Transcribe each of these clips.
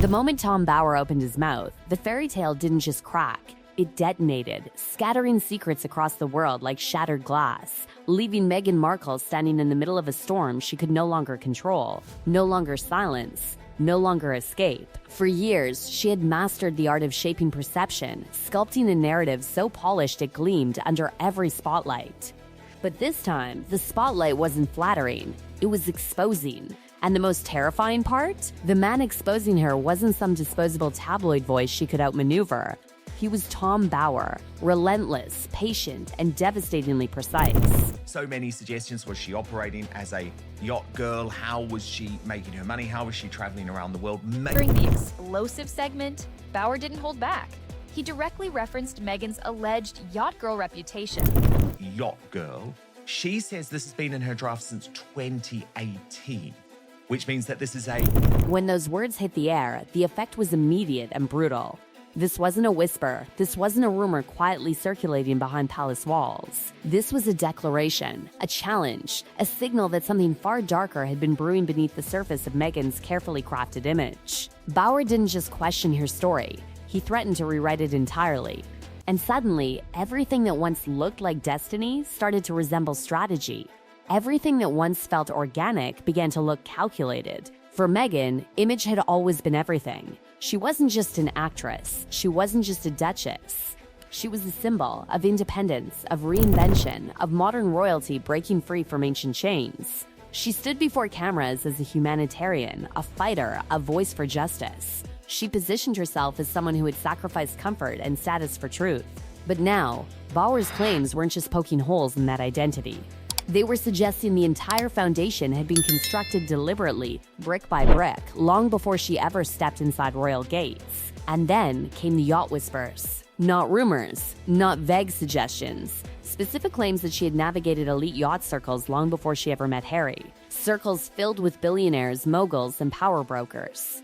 The moment Tom Bower opened his mouth, the fairy tale didn't just crack. It detonated, scattering secrets across the world like shattered glass, leaving Meghan Markle standing in the middle of a storm she could no longer control, no longer silence, no longer escape. For years, she had mastered the art of shaping perception, sculpting a narrative so polished it gleamed under every spotlight. But this time, the spotlight wasn't flattering, it was exposing. And the most terrifying part? The man exposing her wasn't some disposable tabloid voice she could outmaneuver. He was Tom Bower, relentless, patient, and devastatingly precise. So many suggestions. Was she operating as a yacht girl? How was she making her money? How was she traveling around the world? During the explosive segment, Bower didn't hold back. He directly referenced Meghan's alleged yacht girl reputation. Yacht girl? She says this has been in her draft since 2018, which means that this is a... When those words hit the air, the effect was immediate and brutal. This wasn't a whisper. This wasn't a rumor quietly circulating behind palace walls. This was a declaration, a challenge, a signal that something far darker had been brewing beneath the surface of Meghan's carefully crafted image. Bower didn't just question her story. He threatened to rewrite it entirely. And suddenly, everything that once looked like destiny started to resemble strategy. Everything that once felt organic began to look calculated. For Meghan, image had always been everything. She wasn't just an actress. She wasn't just a duchess. She was a symbol of independence, of reinvention, of modern royalty breaking free from ancient chains. She stood before cameras as a humanitarian, a fighter, a voice for justice. She positioned herself as someone who had sacrificed comfort and status for truth. But now, Bower's claims weren't just poking holes in that identity. They were suggesting the entire foundation had been constructed deliberately, brick by brick, long before she ever stepped inside royal gates. And then came the yacht whispers. Not rumors, not vague suggestions. Specific claims that she had navigated elite yacht circles long before she ever met Harry. Circles filled with billionaires, moguls, and power brokers.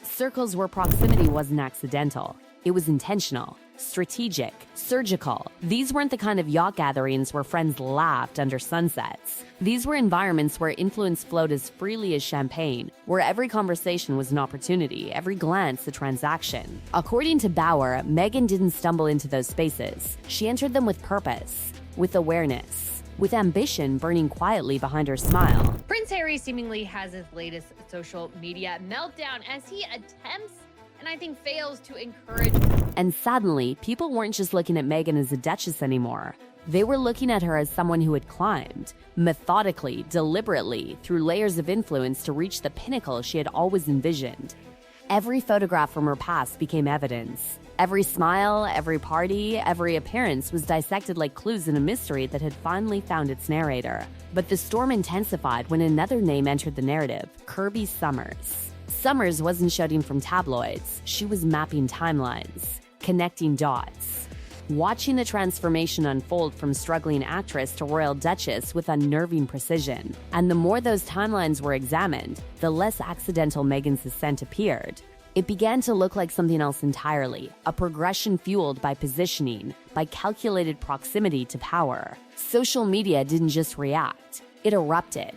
Circles where proximity wasn't accidental. It was intentional, strategic, surgical. These weren't the kind of yacht gatherings where friends laughed under sunsets. These were environments where influence flowed as freely as champagne, where every conversation was an opportunity, every glance a transaction. According to Bower, Meghan didn't stumble into those spaces. She entered them with purpose, with awareness, with ambition burning quietly behind her smile. Prince Harry seemingly has his latest social media meltdown as he attempts and I think fails to encourage. And suddenly, people weren't just looking at Meghan as a duchess anymore. They were looking at her as someone who had climbed, methodically, deliberately, through layers of influence to reach the pinnacle she had always envisioned. Every photograph from her past became evidence. Every smile, every party, every appearance was dissected like clues in a mystery that had finally found its narrator. But the storm intensified when another name entered the narrative: Kirby Summers. Summers wasn't shouting from tabloids. She was mapping timelines, connecting dots, watching the transformation unfold from struggling actress to royal duchess with unnerving precision. And the more those timelines were examined, the less accidental Meghan's ascent appeared. It began to look like something else entirely, a progression fueled by positioning, by calculated proximity to power. Social media didn't just react, it erupted.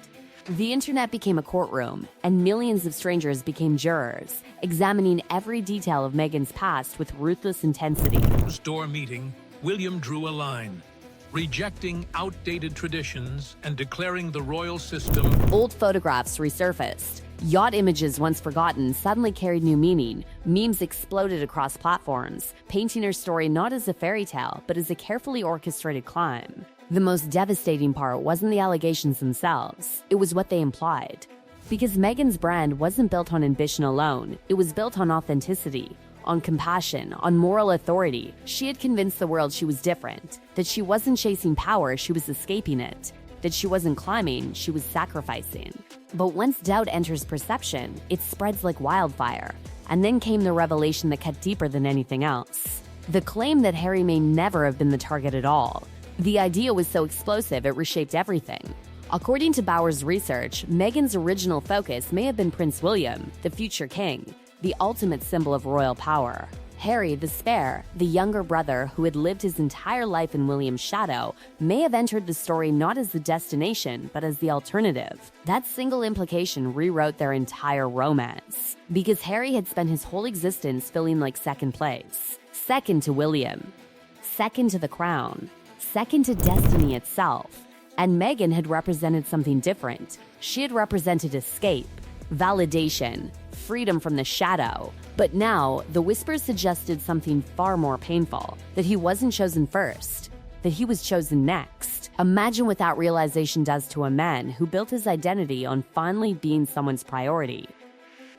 The internet became a courtroom, and millions of strangers became jurors, examining every detail of Meghan's past with ruthless intensity. Door meeting, William drew a line, rejecting outdated traditions and declaring the royal system. Old photographs resurfaced. Yacht images once forgotten suddenly carried new meaning. Memes exploded across platforms, painting her story not as a fairy tale, but as a carefully orchestrated climb. The most devastating part wasn't the allegations themselves, it was what they implied. Because Meghan's brand wasn't built on ambition alone, it was built on authenticity, on compassion, on moral authority. She had convinced the world she was different, that she wasn't chasing power, she was escaping it, that she wasn't climbing, she was sacrificing. But once doubt enters perception, it spreads like wildfire. And then came the revelation that cut deeper than anything else. The claim that Harry may never have been the target at all. The idea was so explosive it reshaped everything. According to Bower's research, Meghan's original focus may have been Prince William, the future king, the ultimate symbol of royal power. Harry, the spare, the younger brother who had lived his entire life in William's shadow, may have entered the story not as the destination, but as the alternative. That single implication rewrote their entire romance, because Harry had spent his whole existence feeling like second place. Second to William. Second to the crown. Second to destiny itself. And Meghan had represented something different. She had represented escape, validation, freedom from the shadow. But now, the whispers suggested something far more painful, that he wasn't chosen first, that he was chosen next. Imagine what that realization does to a man who built his identity on finally being someone's priority.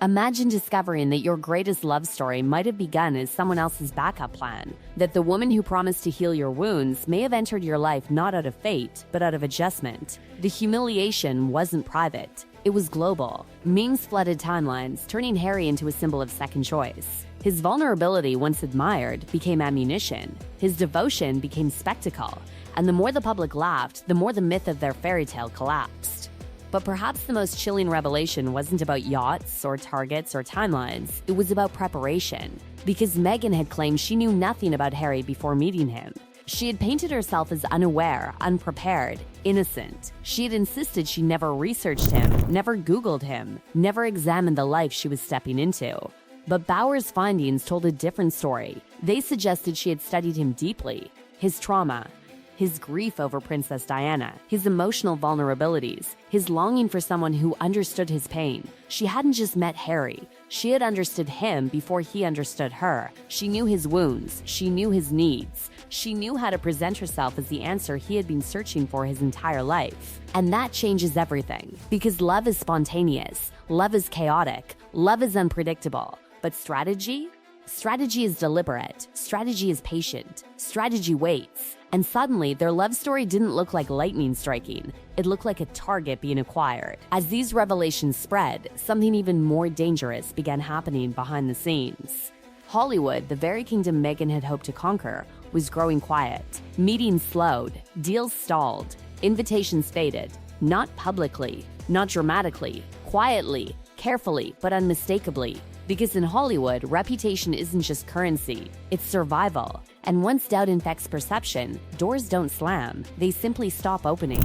Imagine discovering that your greatest love story might have begun as someone else's backup plan, that the woman who promised to heal your wounds may have entered your life not out of fate, but out of adjustment. The humiliation wasn't private. It was global. Memes flooded timelines, turning Harry into a symbol of second choice. His vulnerability, once admired, became ammunition. His devotion became spectacle. And the more the public laughed, the more the myth of their fairy tale collapsed. But perhaps the most chilling revelation wasn't about yachts or targets or timelines. It was about preparation. Because Meghan had claimed she knew nothing about Harry before meeting him. She had painted herself as unaware, unprepared, innocent. She had insisted she never researched him, never Googled him, never examined the life she was stepping into. But Bauer's findings told a different story. They suggested she had studied him deeply, his trauma, his grief over Princess Diana, his emotional vulnerabilities, his longing for someone who understood his pain. She hadn't just met Harry. She had understood him before he understood her. She knew his wounds. She knew his needs. She knew how to present herself as the answer he had been searching for his entire life. And that changes everything. Because love is spontaneous. Love is chaotic. Love is unpredictable. But strategy? Strategy is deliberate. Strategy is patient. Strategy waits. And suddenly, their love story didn't look like lightning striking. It looked like a target being acquired. As these revelations spread, something even more dangerous began happening behind the scenes. Hollywood, the very kingdom Meghan had hoped to conquer, was growing quiet. Meetings slowed, deals stalled, invitations faded. Not publicly, not dramatically, quietly, carefully, but unmistakably. Because in Hollywood, reputation isn't just currency, it's survival. And once doubt infects perception, doors don't slam, they simply stop opening.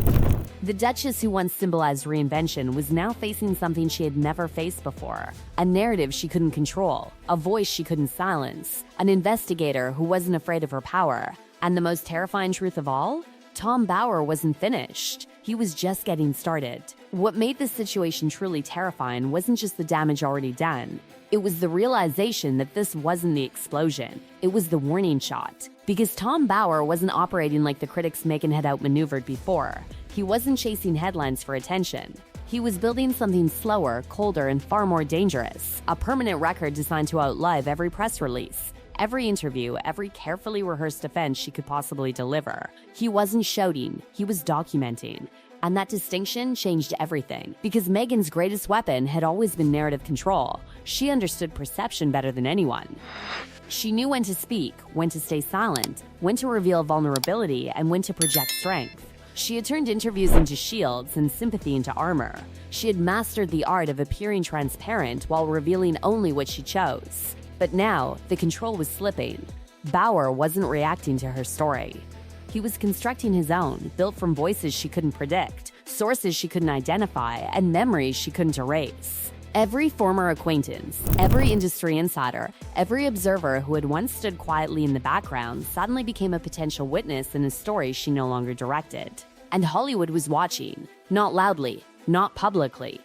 The Duchess who once symbolized reinvention was now facing something she had never faced before. A narrative she couldn't control, a voice she couldn't silence, an investigator who wasn't afraid of her power. And the most terrifying truth of all? Tom Bauer wasn't finished. He was just getting started. What made this situation truly terrifying wasn't just the damage already done. It was the realization that this wasn't the explosion. It was the warning shot. Because Tom Bauer wasn't operating like the critics Meghan had outmaneuvered before. He wasn't chasing headlines for attention. He was building something slower, colder, and far more dangerous. A permanent record designed to outlive every press release, every interview, every carefully rehearsed defense she could possibly deliver. He wasn't shouting, he was documenting. And that distinction changed everything, because Meghan's greatest weapon had always been narrative control. She understood perception better than anyone. She knew when to speak, when to stay silent, when to reveal vulnerability, and when to project strength. She had turned interviews into shields and sympathy into armor. She had mastered the art of appearing transparent while revealing only what she chose. But now, the control was slipping. Bauer wasn't reacting to her story. He was constructing his own, built from voices she couldn't predict, sources she couldn't identify, and memories she couldn't erase. Every former acquaintance, every industry insider, every observer who had once stood quietly in the background suddenly became a potential witness in a story she no longer directed. And Hollywood was watching, not loudly, not publicly,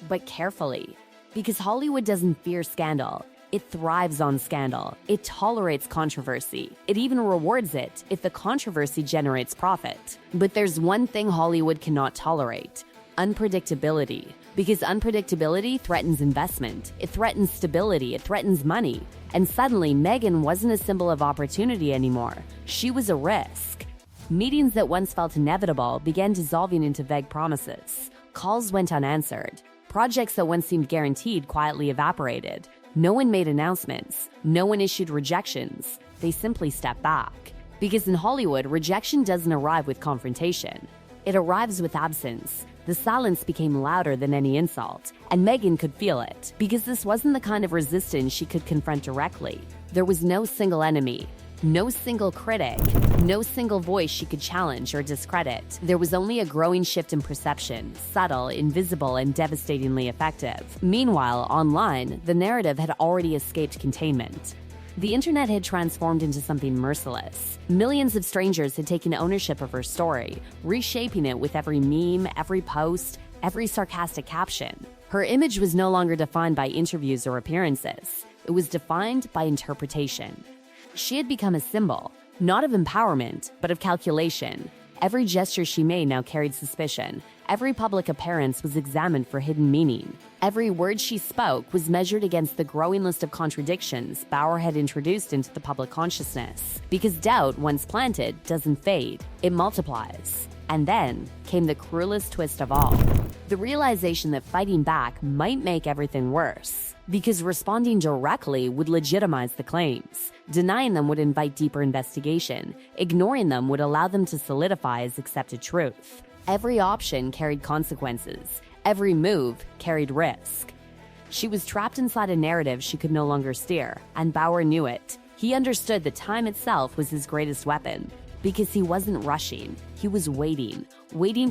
but carefully. Because Hollywood doesn't fear scandal. It thrives on scandal. It tolerates controversy. It even rewards it if the controversy generates profit. But there's one thing Hollywood cannot tolerate: unpredictability. Because unpredictability threatens investment. It threatens stability. It threatens money. And suddenly, Meghan wasn't a symbol of opportunity anymore. She was a risk. Meetings that once felt inevitable began dissolving into vague promises. Calls went unanswered. Projects that once seemed guaranteed quietly evaporated. No one made announcements. No one issued rejections. They simply stepped back. Because in Hollywood, rejection doesn't arrive with confrontation. It arrives with absence. The silence became louder than any insult, and Meghan could feel it, because this wasn't the kind of resistance she could confront directly. There was no single enemy, no single critic, no single voice she could challenge or discredit. There was only a growing shift in perception, subtle, invisible, and devastatingly effective. Meanwhile, online, the narrative had already escaped containment. The internet had transformed into something merciless. Millions of strangers had taken ownership of her story, reshaping it with every meme, every post, every sarcastic caption. Her image was no longer defined by interviews or appearances. It was defined by interpretation. She had become a symbol, not of empowerment, but of calculation. Every gesture she made now carried suspicion. Every public appearance was examined for hidden meaning. Every word she spoke was measured against the growing list of contradictions Bauer had introduced into the public consciousness. Because doubt, once planted, doesn't fade, it multiplies. And then came the cruelest twist of all. The realization that fighting back might make everything worse. Because responding directly would legitimize the claims. Denying them would invite deeper investigation. Ignoring them would allow them to solidify as accepted truth. Every option carried consequences. Every move carried risk. She was trapped inside a narrative she could no longer steer, and Bauer knew it. He understood that time itself was his greatest weapon. Because he wasn't rushing, he was waiting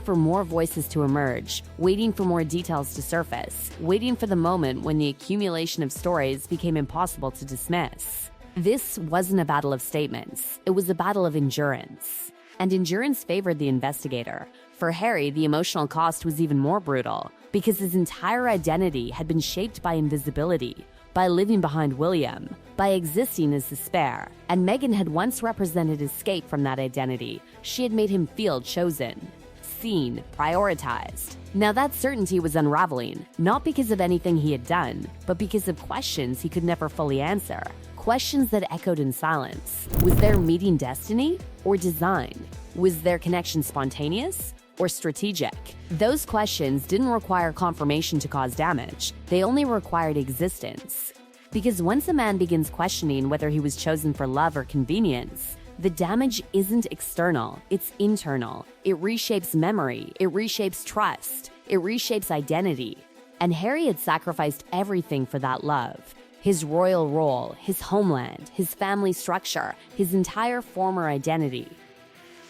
for more voices to emerge, waiting for more details to surface, waiting for the moment when the accumulation of stories became impossible to dismiss. This wasn't a battle of statements, it was a battle of endurance. And endurance favored the investigator. For Harry, the emotional cost was even more brutal, because his entire identity had been shaped by invisibility, by living behind William, by existing as despair. And Meghan had once represented escape from that identity. She had made him feel chosen, seen, prioritized. Now that certainty was unraveling, not because of anything he had done, but because of questions he could never fully answer. Questions that echoed in silence. Was their meeting destiny or design? Was their connection spontaneous or strategic? Those questions didn't require confirmation to cause damage. They only required existence. Because once a man begins questioning whether he was chosen for love or convenience, the damage isn't external, it's internal. It reshapes memory, it reshapes trust, it reshapes identity. And Harry had sacrificed everything for that love. His royal role, his homeland, his family structure, his entire former identity.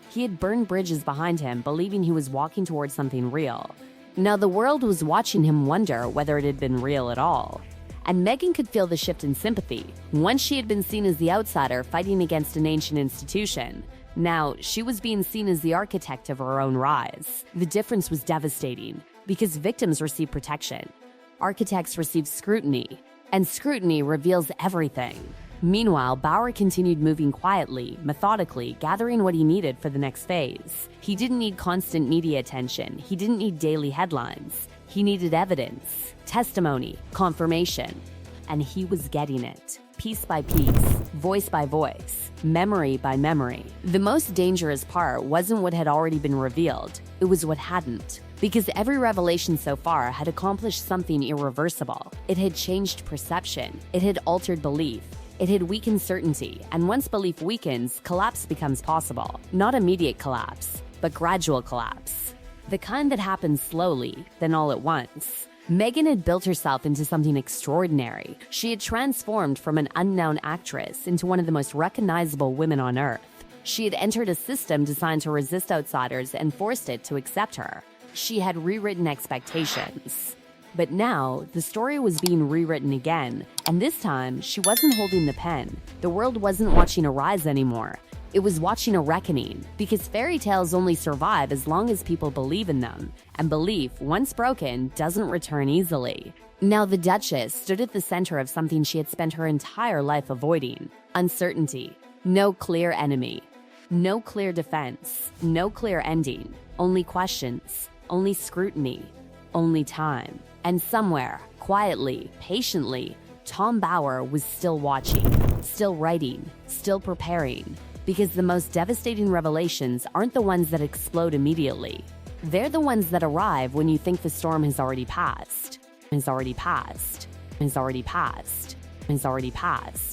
He had burned bridges behind him, believing he was walking towards something real. Now the world was watching him wonder whether it had been real at all. And Meghan could feel the shift in sympathy. Once she had been seen as the outsider fighting against an ancient institution. Now she was being seen as the architect of her own rise. The difference was devastating, because victims receive protection. Architects receive scrutiny, and scrutiny reveals everything. Meanwhile, Bauer continued moving quietly, methodically, gathering what he needed for the next phase. He didn't need constant media attention. He didn't need daily headlines. He needed evidence, testimony, confirmation. And he was getting it, piece by piece, voice by voice, memory by memory. The most dangerous part wasn't what had already been revealed, it was what hadn't. Because every revelation so far had accomplished something irreversible. It had changed perception, it had altered belief, it had weakened certainty, and once belief weakens, collapse becomes possible. Not immediate collapse, but gradual collapse. The kind that happens slowly, then all at once. Meghan had built herself into something extraordinary. She had transformed from an unknown actress into one of the most recognizable women on earth. She had entered a system designed to resist outsiders and forced it to accept her. She had rewritten expectations. But now, the story was being rewritten again, and this time, she wasn't holding the pen. The world wasn't watching a rise anymore. It was watching a reckoning, because fairy tales only survive as long as people believe in them, and belief, once broken, doesn't return easily. Now the Duchess stood at the center of something she had spent her entire life avoiding: uncertainty. No clear enemy. No clear defense. No clear ending. Only questions. Only scrutiny. Only time. And somewhere, quietly, patiently, Tom Bauer was still watching, still writing, still preparing. Because the most devastating revelations aren't the ones that explode immediately. They're the ones that arrive when you think the storm has already passed. Has already passed. Has already passed. Has already passed.